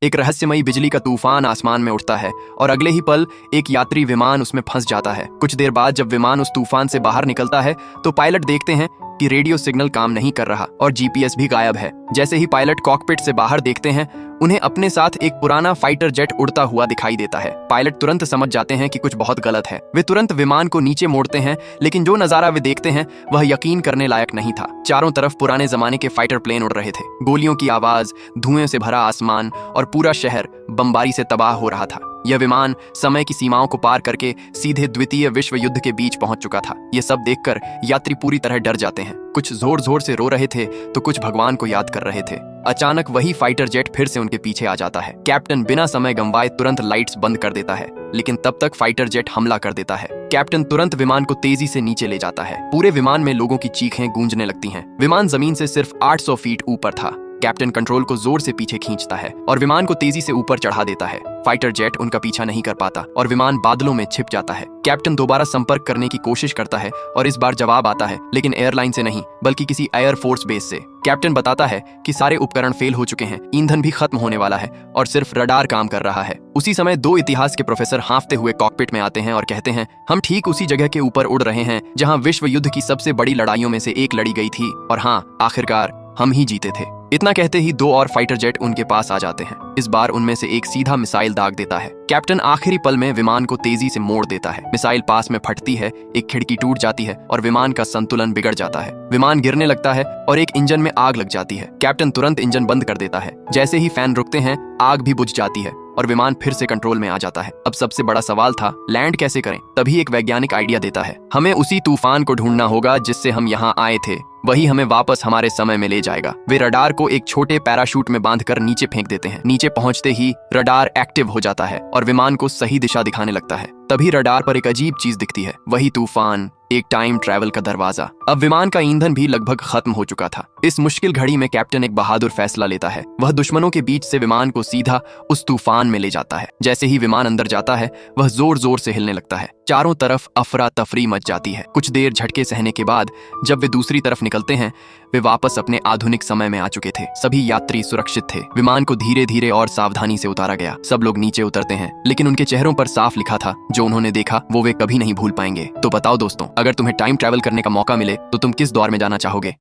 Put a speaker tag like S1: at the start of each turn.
S1: एक रहस्यमयी बिजली का तूफान आसमान में उठता है और अगले ही पल एक यात्री विमान उसमें फंस जाता है। कुछ देर बाद जब विमान उस तूफान से बाहर निकलता है तो पायलट देखते हैं कि रेडियो सिग्नल काम नहीं कर रहा और जीपीएस भी गायब है। जैसे ही पायलट कॉकपिट से बाहर देखते हैं, उन्हें अपने साथ एक पुराना फाइटर जेट उड़ता हुआ दिखाई देता है। पायलट तुरंत समझ जाते हैं कि कुछ बहुत गलत है। वे तुरंत विमान को नीचे मोड़ते हैं, लेकिन जो नजारा वे देखते हैं वह यकीन करने लायक नहीं था। चारों तरफ पुराने जमाने के फाइटर प्लेन उड़ रहे थे। गोलियों की आवाज, धुएं से भरा आसमान और पूरा शहर बमबारी से तबाह हो रहा था। यह विमान समय की सीमाओं को पार करके सीधे द्वितीय विश्व युद्ध के बीच पहुंच चुका था। यह सब देखकर यात्री पूरी तरह डर जाते हैं। कुछ जोर जोर से रो रहे थे तो कुछ भगवान को याद कर रहे थे। अचानक वही फाइटर जेट फिर से उनके पीछे आ जाता है। कैप्टन बिना समय गंवाए तुरंत लाइट्स बंद कर देता है, लेकिन तब तक फाइटर जेट हमला कर देता है। कैप्टन तुरंत विमान को तेजी से नीचे ले जाता है। पूरे विमान में लोगों की चीखें गूंजने लगती हैं। विमान जमीन से सिर्फ 800 फीट ऊपर था। कैप्टन कंट्रोल को जोर से पीछे खींचता है और विमान को तेजी से ऊपर चढ़ा देता है। फाइटर जेट उनका पीछा नहीं कर पाता और विमान बादलों में छिप जाता है। कैप्टन दोबारा संपर्क करने की कोशिश करता है और इस बार जवाब आता है, लेकिन एयरलाइन से नहीं बल्कि किसी एयरफोर्स बेस से। कैप्टन बताता है कि सारे उपकरण फेल हो चुके हैं, ईंधन भी खत्म होने वाला है और सिर्फ रडार काम कर रहा है। उसी समय दो इतिहास के प्रोफेसर हाँफते हुए कॉकपिट में आते हैं और कहते हैं, हम ठीक उसी जगह के ऊपर उड़ रहे हैं जहां विश्व युद्ध की सबसे बड़ी लड़ाइयों में से एक लड़ी गई थी और हाँ, आखिरकार हम ही जीते थे। इतना कहते ही दो और फाइटर जेट उनके पास आ जाते हैं। इस बार उनमें से एक सीधा मिसाइल दाग देता है। कैप्टन आखिरी पल में विमान को तेजी से मोड़ देता है। मिसाइल पास में फटती है, एक खिड़की टूट जाती है और विमान का संतुलन बिगड़ जाता है। विमान गिरने लगता है और एक इंजन में आग लग जाती है। कैप्टन तुरंत इंजन बंद कर देता है। जैसे ही फैन रुकते हैं, आग भी बुझ जाती है और विमान फिर से कंट्रोल में आ जाता है। अब सबसे बड़ा सवाल था, लैंड कैसे करें? तभी एक वैज्ञानिक आइडिया देता है, हमें उसी तूफान को ढूंढना होगा जिससे हम यहाँ आए थे। वही हमें वापस हमारे समय में ले जाएगा। वे रडार को एक छोटे पैराशूट में बांधकर नीचे फेंक देते हैं। नीचे पहुंचते ही रडार एक्टिव हो जाता है और विमान को सही दिशा दिखाने लगता है। तभी रडार पर एक अजीब चीज दिखती है, वही तूफान, एक टाइम ट्रैवल का दरवाजा। अब विमान का ईंधन भी लगभग खत्म हो चुका था। इस मुश्किल घड़ी में कैप्टन एक बहादुर फैसला लेता है। वह दुश्मनों के बीच से विमान को सीधा उस तूफान में ले जाता है। जैसे ही विमान अंदर जाता है, वह जोर जोर से हिलने लगता है। चारों तरफ अफरा तफरी मच जाती है। कुछ देर झटके सहने के बाद जब वे दूसरी तरफ निकलते हैं, वे वापस अपने आधुनिक समय में आ चुके थे। सभी यात्री सुरक्षित थे। विमान को धीरे धीरे और सावधानी से उतारा गया। सब लोग नीचे उतरते हैं, लेकिन उनके चेहरों पर साफ लिखा था, जो उन्होंने देखा वो वे कभी नहीं भूल पाएंगे। तो बताओ दोस्तों, अगर तुम्हें टाइम ट्रैवल करने का मौका मिले तो तुम किस दौर में जाना चाहोगे?